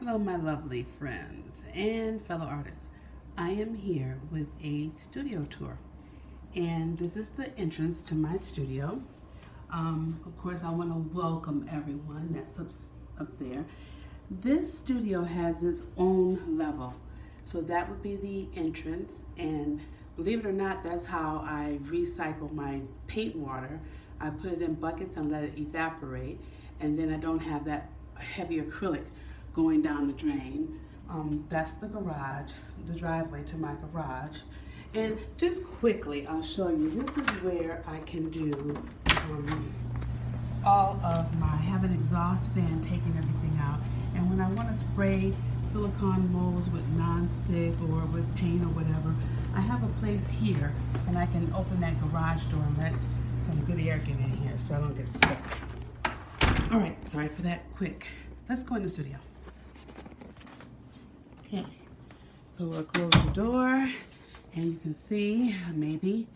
Hello, my lovely friends and fellow artists. I am here with a studio tour, and this is the entrance to my studio. Of course, I want to welcome everyone that's up there. This studio has its own level, so that would be the entrance. And believe it or not, that's how I recycle my paint water. I put it in buckets and let it evaporate, and then I don't have that heavy acrylic going down the drain. That's the garage, the driveway to my garage. And just quickly, I'll show you, this is where I can do all of my, I have an exhaust fan taking everything out. And when I want to spray silicone molds with non-stick or with paint or whatever, I have a place here and I can open that garage door and let some good air get in here so I don't get sick. All right, sorry for that quick. Let's go in the studio. Okay, so we'll close the door and you can see, maybe,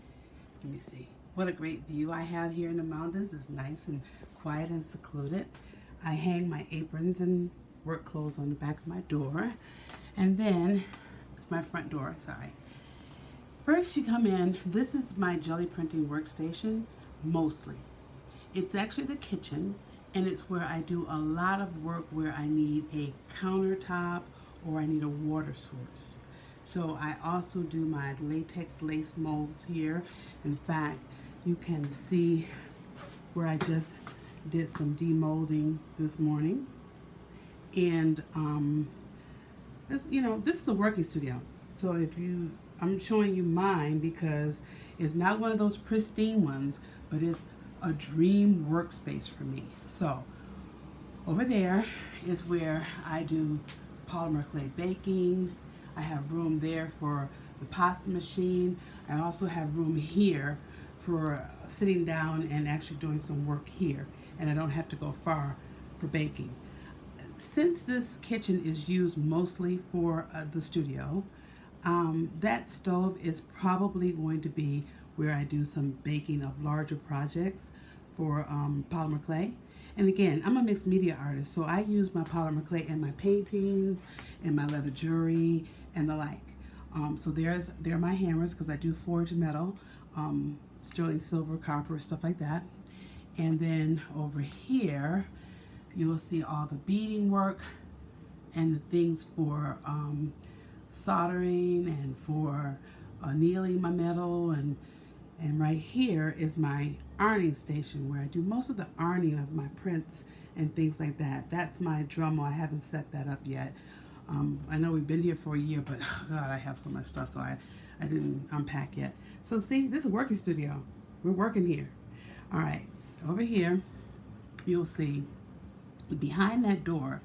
let me see, what a great view I have here in the mountains. It's nice and quiet and secluded. I hang my aprons and work clothes on the back of my door. And then, it's my front door, sorry. First you come in, this is my jelly printing workstation, mostly. It's actually the kitchen, and it's where I do a lot of work where I need a countertop or I need a water source. So I also do my latex lace molds here. In fact, you can see where I just did some demolding this morning. And this is a working studio. So I'm showing you mine because it's not one of those pristine ones, but it's a dream workspace for me. So over there is where I do polymer clay baking. I have room there for the pasta machine. I also have room here for sitting down and actually doing some work here, and I don't have to go far for baking. Since this kitchen is used mostly for the studio, that stove is probably going to be where I do some baking of larger projects for polymer clay. And again, I'm a mixed media artist, so I use my polymer clay in my paintings, in my leather jewelry, and the like. So there are my hammers, because I do forge metal, sterling silver, copper, stuff like that. And then over here, you'll see all the beading work and the things for soldering and for annealing my metal. And right here is my ironing station, where I do most of the ironing of my prints and things like that. That's my Dremel. I haven't set that up yet. I know we've been here for a year, but God, I have so much stuff, so I didn't unpack yet. So see, this is a working studio. We're working here. All right, over here, you'll see behind that door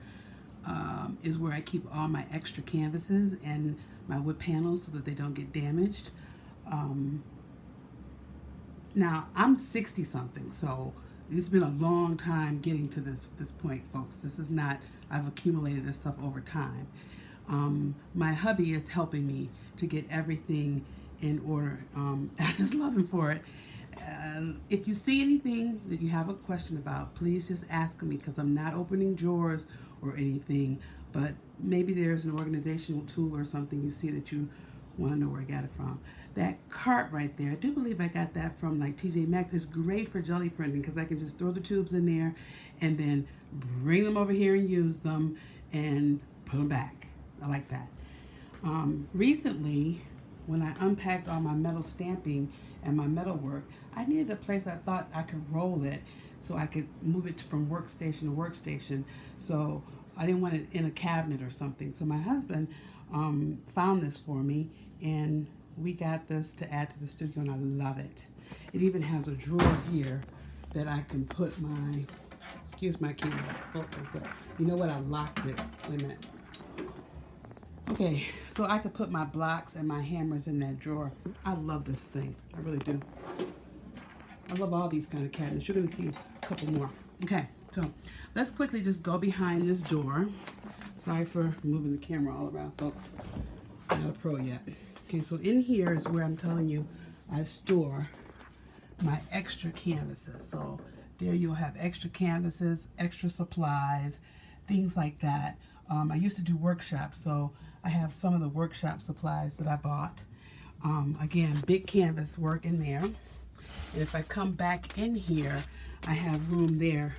is where I keep all my extra canvases and my wood panels so that they don't get damaged. Now, I'm 60 something, so it's been a long time getting to this point, folks. This is not, I've accumulated this stuff over time. My hubby is helping me to get everything in order. I just love him for it. If you see anything that you have a question about, please just ask me, because I'm not opening drawers or anything, but maybe there's an organizational tool or something you see that you want to know where I got it from. That cart right there, I do believe I got that from like TJ Maxx. It's great for jelly printing because I can just throw the tubes in there and then bring them over here and use them and put them back. I like that. Recently, when I unpacked all my metal stamping and my metal work, I needed a place I thought I could roll it so I could move it from workstation to workstation. So I didn't want it in a cabinet or something. So my husband found this for me, and we got this to add to the studio, and I love it. It even has a drawer here that I can put my, excuse my camera, focus. You know what, I locked it, wait a minute. Okay, so I could put my blocks and my hammers in that drawer. I love this thing, I really do. I love all these kind of cabinets. You're gonna see a couple more. Okay, so let's quickly just go behind this door. Sorry for moving the camera all around, folks. I'm not a pro yet. Okay, so in here is where I'm telling you I store my extra canvases. So there you'll have extra canvases, extra supplies, things like that. I used to do workshops, so I have some of the workshop supplies that I bought. Again, big canvas work in there. And if I come back in here, I have room there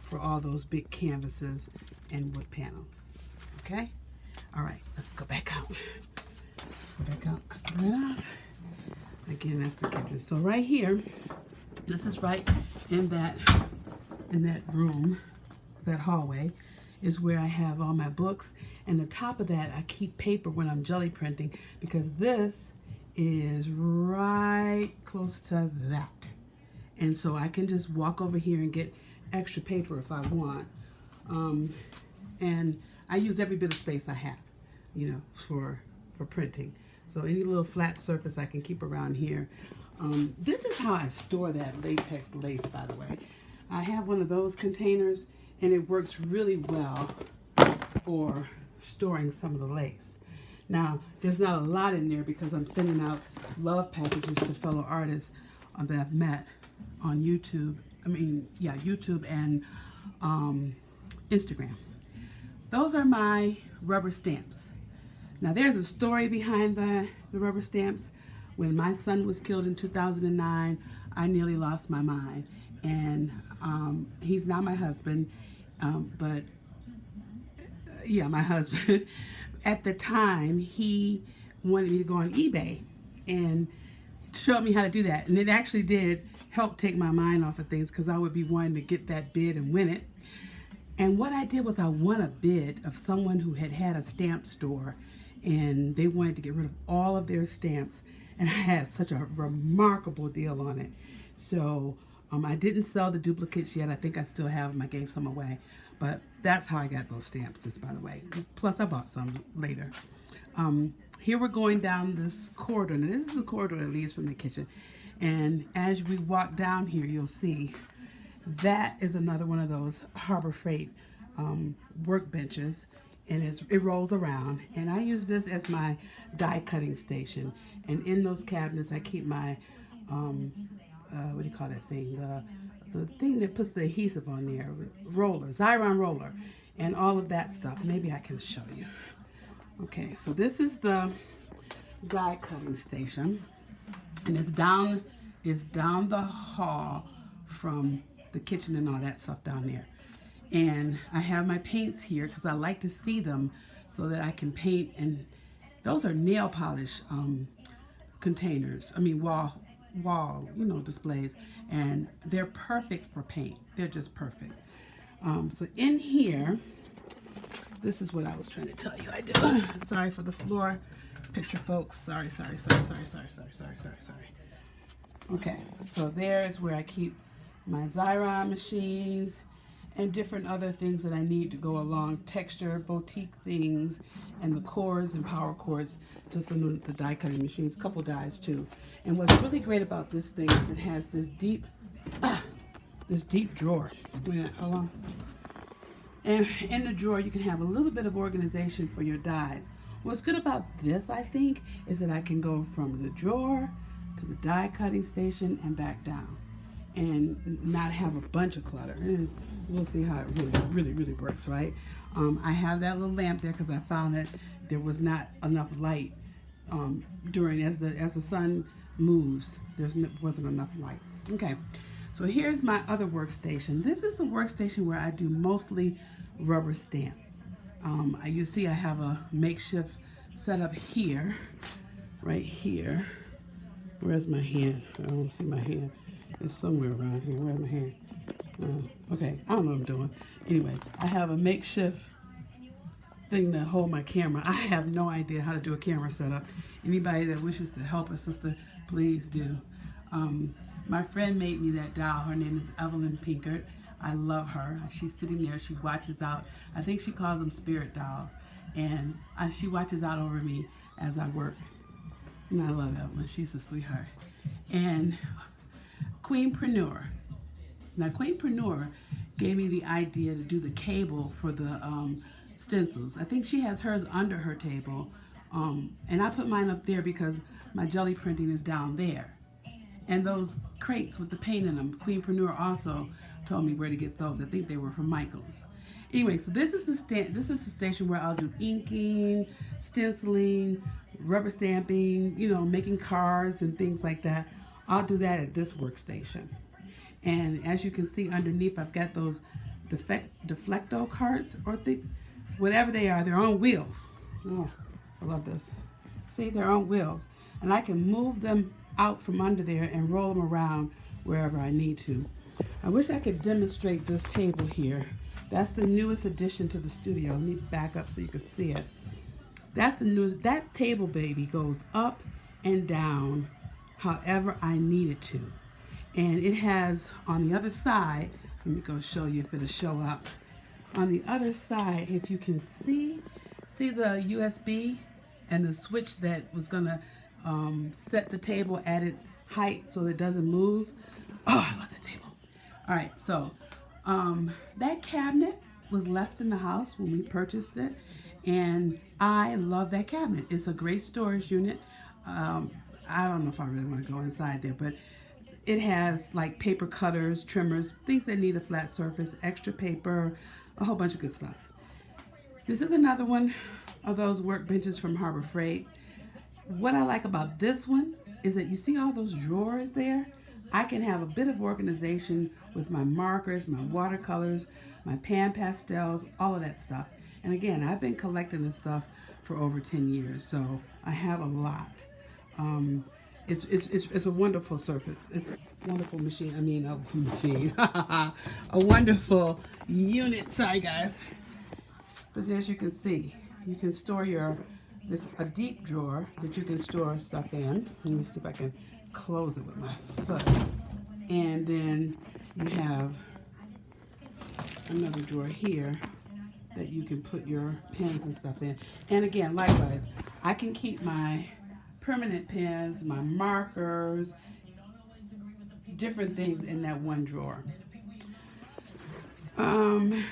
for all those big canvases and wood panels. Okay? All right, let's go back out. Let's go back out, cut that off. Again, that's the kitchen. So right here, this is right in that room, that hallway, is where I have all my books. And the top of that, I keep paper when I'm jelly printing, because this is right close to that. And so I can just walk over here and get extra paper if I want. And I use every bit of space I have, you know, for printing. So any little flat surface I can keep around here. This is how I store that latex lace, by the way. I have one of those containers, and it works really well for storing some of the lace. Now, there's not a lot in there because I'm sending out love packages to fellow artists that I've met on YouTube. YouTube and Instagram. Those are my rubber stamps. Now, there's a story behind the rubber stamps. When my son was killed in 2009, I nearly lost my mind. And he's not my husband, but yeah, my husband. At the time, he wanted me to go on eBay and showed me how to do that. And it actually did help take my mind off of things, because I would be wanting to get that bid and win it. And what I did was I won a bid of someone who had a stamp store, and they wanted to get rid of all of their stamps, and I had such a remarkable deal on it. So I didn't sell the duplicates yet. I think I still have them. I gave some away, but that's how I got those stamps, just by the way. Plus I bought some later. Here we're going down this corridor. Now, this is the corridor that leads from the kitchen, and as we walk down here, you'll see that is another one of those Harbor Freight workbenches, and it rolls around. And I use this as my die cutting station. And in those cabinets, I keep my what do you call that thing? The thing that puts the adhesive on there, roller, Xyron roller, and all of that stuff. Maybe I can show you. Okay, so this is the die cutting station, and it's down the hall from the kitchen and all that stuff down there. And I have my paints here because I like to see them so that I can paint. And those are nail polish containers. I mean wall displays, and they're perfect for paint. They're just perfect. So in here, this is what I was trying to tell you I do. Sorry for the floor picture, folks. Sorry. Okay, so there is where I keep my Xyron machines and different other things that I need to go along, texture, boutique things, and the cores and power cores, just in the die cutting machines, a couple dies too. And what's really great about this thing is it has this deep drawer. Hold on. And in the drawer, you can have a little bit of organization for your dies. What's good about this, I think, is that I can go from the drawer to the die cutting station and back down, and not have a bunch of clutter. And we'll see how it really works, right? I have that little lamp there because I found that there was not enough light as the sun moves. Wasn't enough light. Okay, so here's my other workstation. This is a workstation where I do mostly rubber stamp. You see I have a makeshift setup here, right here. Where's my hand? I don't see my hand. It's somewhere around here. Where's my hand? Okay, I don't know what I'm doing. Anyway, I have a makeshift thing to hold my camera. I have no idea how to do a camera setup. Anybody that wishes to help a sister, please do. My friend made me that doll. Her name is Evelyn Pinkert. I love her. She's sitting there. She watches out. I think she calls them spirit dolls. And she watches out over me as I work. And I love Evelyn. She's a sweetheart. And Queenpreneur. Now, Queenpreneur gave me the idea to do the cable for the stencils. I think she has hers under her table. And I put mine up there because my jelly printing is down there. And those crates with the paint in them, Queenpreneur also told me where to get those. I think they were from Michael's. Anyway, so this is the station where I'll do inking, stenciling, rubber stamping, making cards and things like that. I'll do that at this workstation. And as you can see underneath, I've got those deflecto carts or whatever they are. They're on wheels. Oh, I love this. See, they're on wheels. And I can move them out from under there and roll them around wherever I need to. I wish I could demonstrate this table here. That's the newest addition to the studio. Let me back up so you can see it. That's the newest. That table baby goes up and down however I need it to. And it has on the other side, let me go show you if it'll show up. On the other side, if you can see the USB and the switch that was gonna set the table at its height so it doesn't move. Oh, I love that table. All right, so that cabinet was left in the house when we purchased it, and I love that cabinet. It's a great storage unit. I don't know if I really want to go inside there, but it has like paper cutters, trimmers, things that need a flat surface, extra paper, a whole bunch of good stuff. This is another one of those workbenches from Harbor Freight. What I like about this one is that you see all those drawers there? I can have a bit of organization with my markers, my watercolors, my pan pastels, all of that stuff. And again, I've been collecting this stuff for over 10 years, so I have a lot. It's a wonderful surface. It's a wonderful machine. I mean, a machine. A wonderful unit. Sorry, guys. But as you can see, you can store a deep drawer that you can store stuff in. Let me see if I can close it with my foot. And then you have another drawer here that you can put your pens and stuff in. And again, likewise, I can keep my permanent pens, my markers, different things in that one drawer. Some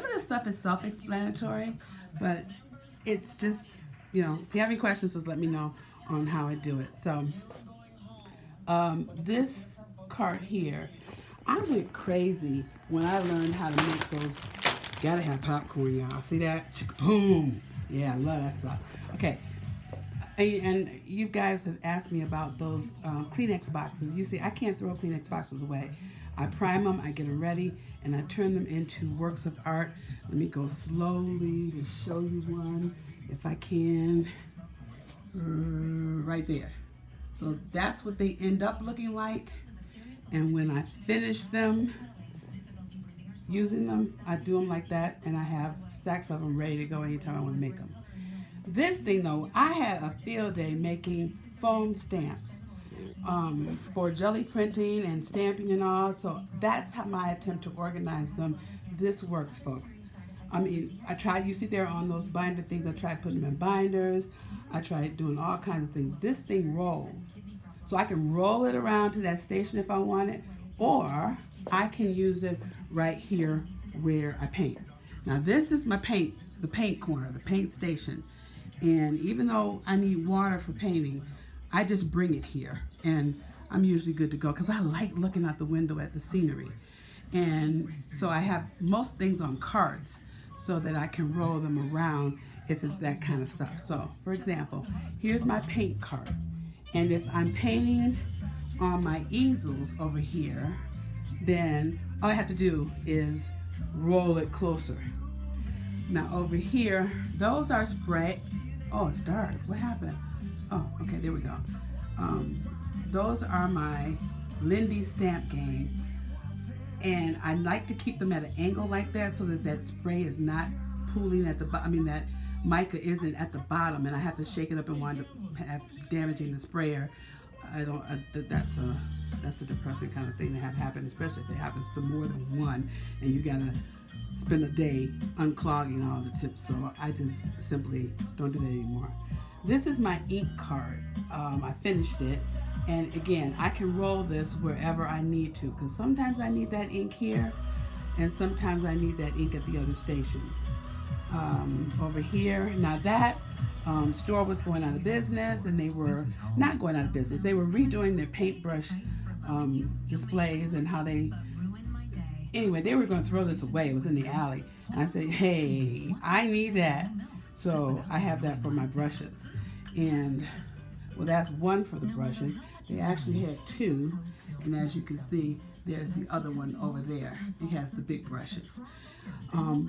of this stuff is self-explanatory, but it's just, if you have any questions, just let me know on how I do it. So this cart here, I went crazy when I learned how to make those. Gotta have popcorn, y'all. See that? Boom. Yeah, I love that stuff. Okay. And you guys have asked me about those Kleenex boxes. You see, I can't throw Kleenex boxes away. I prime them, I get them ready, and I turn them into works of art. Let me go slowly to show you one, if I can. Right there. So that's what they end up looking like. And when I finish them, using them, I do them like that, and I have stacks of them ready to go anytime I want to make them. This thing though, I had a field day making foam stamps for jelly printing and stamping and all, so that's how my attempt to organize them. This works, folks. I mean, I tried, you see there on those binder things, I tried putting them in binders, I tried doing all kinds of things. This thing rolls. So I can roll it around to that station if I want it, or I can use it right here where I paint. Now this is my the paint corner, the paint station. And even though I need water for painting, I just bring it here. And I'm usually good to go because I like looking out the window at the scenery. And so I have most things on carts so that I can roll them around if it's that kind of stuff. So for example, here's my paint cart. And if I'm painting on my easels over here, then all I have to do is roll it closer. Now over here, those are spray. Oh, it's dark. What happened? Oh, okay, there we go. Those are my Lindy stamp game. And I like to keep them at an angle like that so that that spray is not pooling at the bottom. I mean, that mica isn't at the bottom, and I have to shake it up and wind up damaging the sprayer. That's a depressing kind of thing to have happen, especially if it happens to more than one, and you gotta spend a day unclogging all the tips. So I just simply don't do that anymore. This is my ink cart. I finished it, and again, I can roll this wherever I need to, because sometimes I need that ink here, and sometimes I need that ink at the other stations. Over here, now that store was going out of business, and they were not going out of business. They were redoing their paintbrush displays and how they Anyway, they were going to throw this away. It was in the alley. And I said, hey, I need that. So I have that for my brushes. And, well, that's one for the brushes. They actually had two. And as you can see, there's the other one over there. It has the big brushes.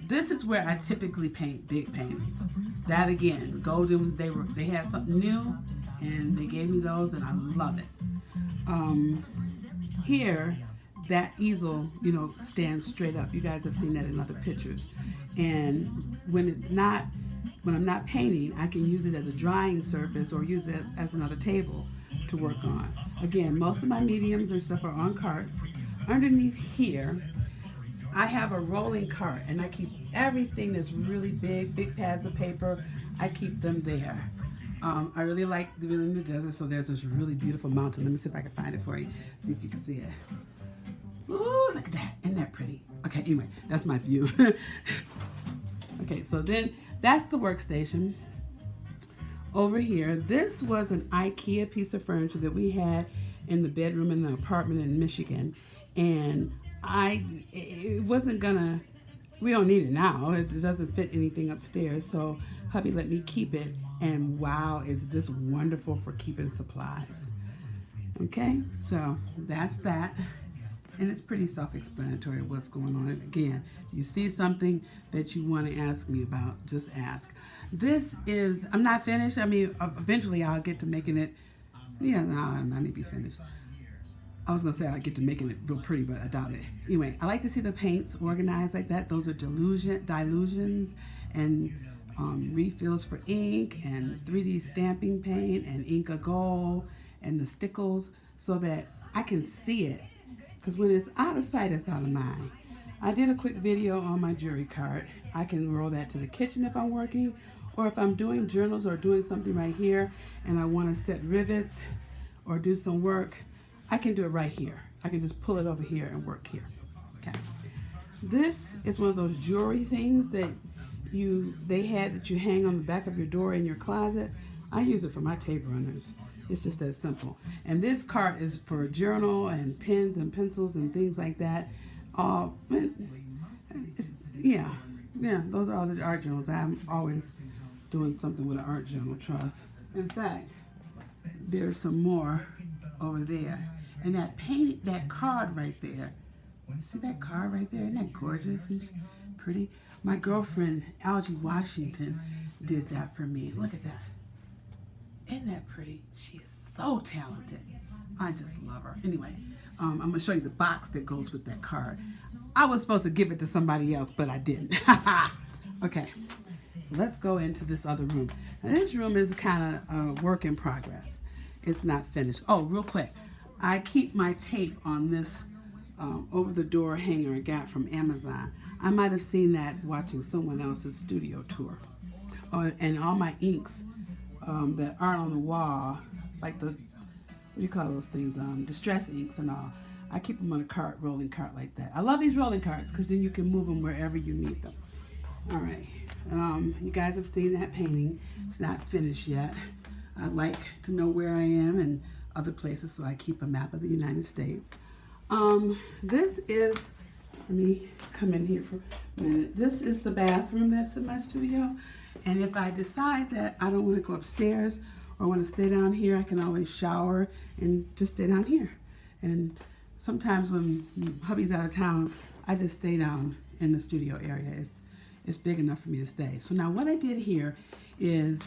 This is where I typically paint big paintings. That again, golden, they had something new, and they gave me those, and I love it. Here, that easel, you know, stands straight up. You guys have seen that in other pictures. And when I'm not painting, I can use it as a drying surface or use it as another table to work on. Again, most of my mediums and stuff are on carts. Underneath here, I have a rolling cart, and I keep everything that's really big pads of paper, I keep them there. I really like living in the desert, so there's this really beautiful mountain. Let me see if I can find it for you, see if you can see it. Ooh, look at that. Isn't that pretty? Okay, anyway, that's my view. Okay, so then that's the workstation. Over here, this was an IKEA piece of furniture that we had in the bedroom in the apartment in Michigan. And it wasn't gonna, we don't need it now. It doesn't fit anything upstairs. So hubby let me keep it. And wow, is this wonderful for keeping supplies. Okay, so that's that. And it's pretty self-explanatory what's going on. And again, you see something that you want to ask me about, just ask. This is, I'm not finished. I mean, eventually I'll get to making it. Yeah, no, I may be finished. I was going to say I'll get to making it real pretty, but I doubt it. Anyway, I like to see the paints organized like that. Those are dilutions and refills for ink and 3D stamping paint and Inca Gold and the stickles so that I can see it. Because when it's out of sight, it's out of mind. I did a quick video on my jewelry cart. I can roll that to the kitchen if I'm working, or if I'm doing journals or doing something right here and I want to set rivets or do some work, I can do it right here. I can just pull it over here and work here. Okay. This is one of those jewelry things that they had that you hang on the back of your door in your closet. I use it for my tape runners. It's just that simple. And this cart is for a journal and pens and pencils and things like that. Yeah, those are all the art journals. I'm always doing something with an art journal, trust. In fact, there's some more over there. And that card right there, see that card right there? Isn't that gorgeous and pretty? My girlfriend, Algie Washington, did that for me. Look at that. Isn't that pretty? She is so talented. I just love her. Anyway, I'm going to show you the box that goes with that card. I was supposed to give it to somebody else, but I didn't. Okay, so let's go into this other room. Now, this room is kind of a work in progress. It's not finished. Oh, real quick. I keep my tape on this over-the-door hanger I got from Amazon. I might have seen that watching someone else's studio tour. And all my inks that aren't on the wall, like the, what do you call those things, distress inks and all, I keep them on a cart, rolling cart like that. I love these rolling carts because then you can move them wherever you need them. All right, you guys have seen that painting. It's not finished yet. I like to know where I am and other places, so I keep a map of the United States. This is, let me come in here for a minute. This is the bathroom that's in my studio. And if I decide that I don't want to go upstairs or want to stay down here, I can always shower and just stay down here. And sometimes when hubby's out of town, I just stay down in the studio area. It's big enough for me to stay. So now what I did here is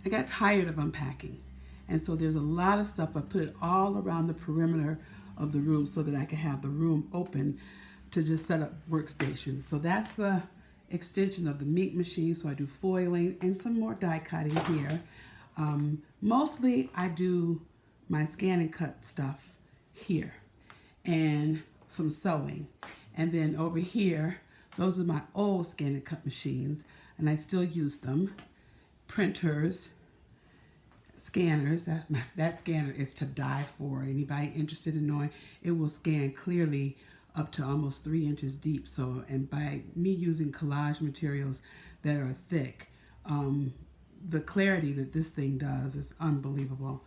I got tired of unpacking. And so there's a lot of stuff. I put it all around the perimeter of the room so that I can have the room open to just set up workstations. So that's the extension of the meat machine. So I do foiling and some more die cutting here. Mostly I do my scan and cut stuff here and some sewing. And then over here, those are my old scan and cut machines, and I still use them. Printers, scanners, that scanner is to die for. Anybody interested in knowing, it will scan clearly up to almost 3 inches deep. So, and by me using collage materials that are thick, the clarity that this thing does is unbelievable.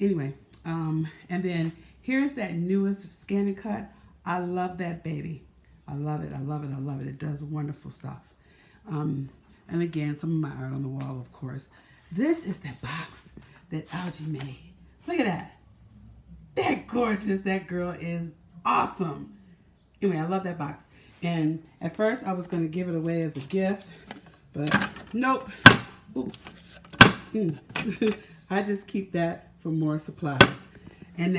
Anyway, and then here's that newest scan and cut. I love that baby. I love it. I love it. I love it. It does wonderful stuff. And again, some of my art on the wall, of course. This is the box that Algie made. Look at that. That gorgeous. That girl is awesome. Anyway, I love that box. And at first I was going to give it away as a gift, but nope. Oops. I just keep that for more supplies. And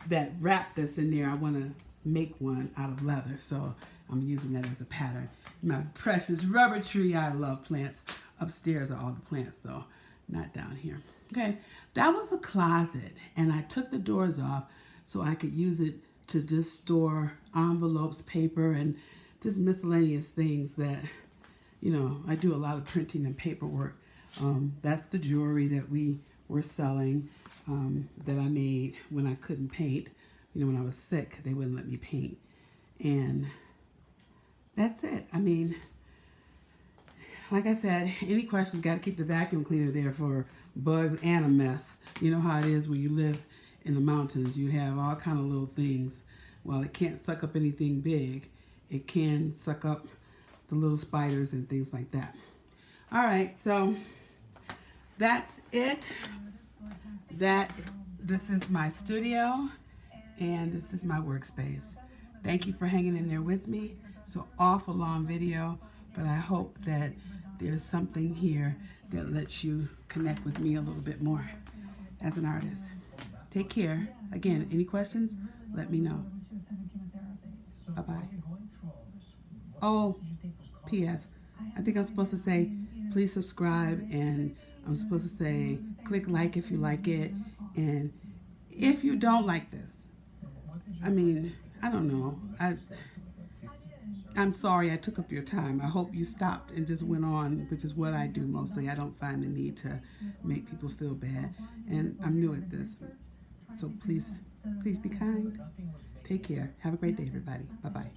that wrap that's in there, I want to make one out of leather, so I'm using that as a pattern. My precious rubber tree. I love plants. Upstairs are all the plants though, not down here. Okay, that was a closet, and I took the doors off so I could use it to just store envelopes, paper, and just miscellaneous things that, you know, I do a lot of printing and paperwork. That's the jewelry that we were selling that I made when I couldn't paint. You know, when I was sick, they wouldn't let me paint. And that's it. I mean, like I said, any questions, got to keep the vacuum cleaner there for bugs and a mess. You know how it is when you live in the mountains. You have all kind of little things. While it can't suck up anything big, it can suck up the little spiders and things like that. All right, so that's it. This is my studio, and this is my workspace. Thank you for hanging in there with me. It's an awful long video, but I hope that there's something here that lets you connect with me a little bit more as an artist. Take care. Again, any questions, let me know. Bye-bye. Oh, P.S. I think I'm supposed to say, please subscribe, and I'm supposed to say, click like if you like it, and if you don't like this, I mean, I don't know. I'm sorry I took up your time. I hope you stopped and just went on, which is what I do mostly. I don't find the need to make people feel bad, and I'm new at this. So please be kind. Take care. Have a great day, everybody. Bye-bye.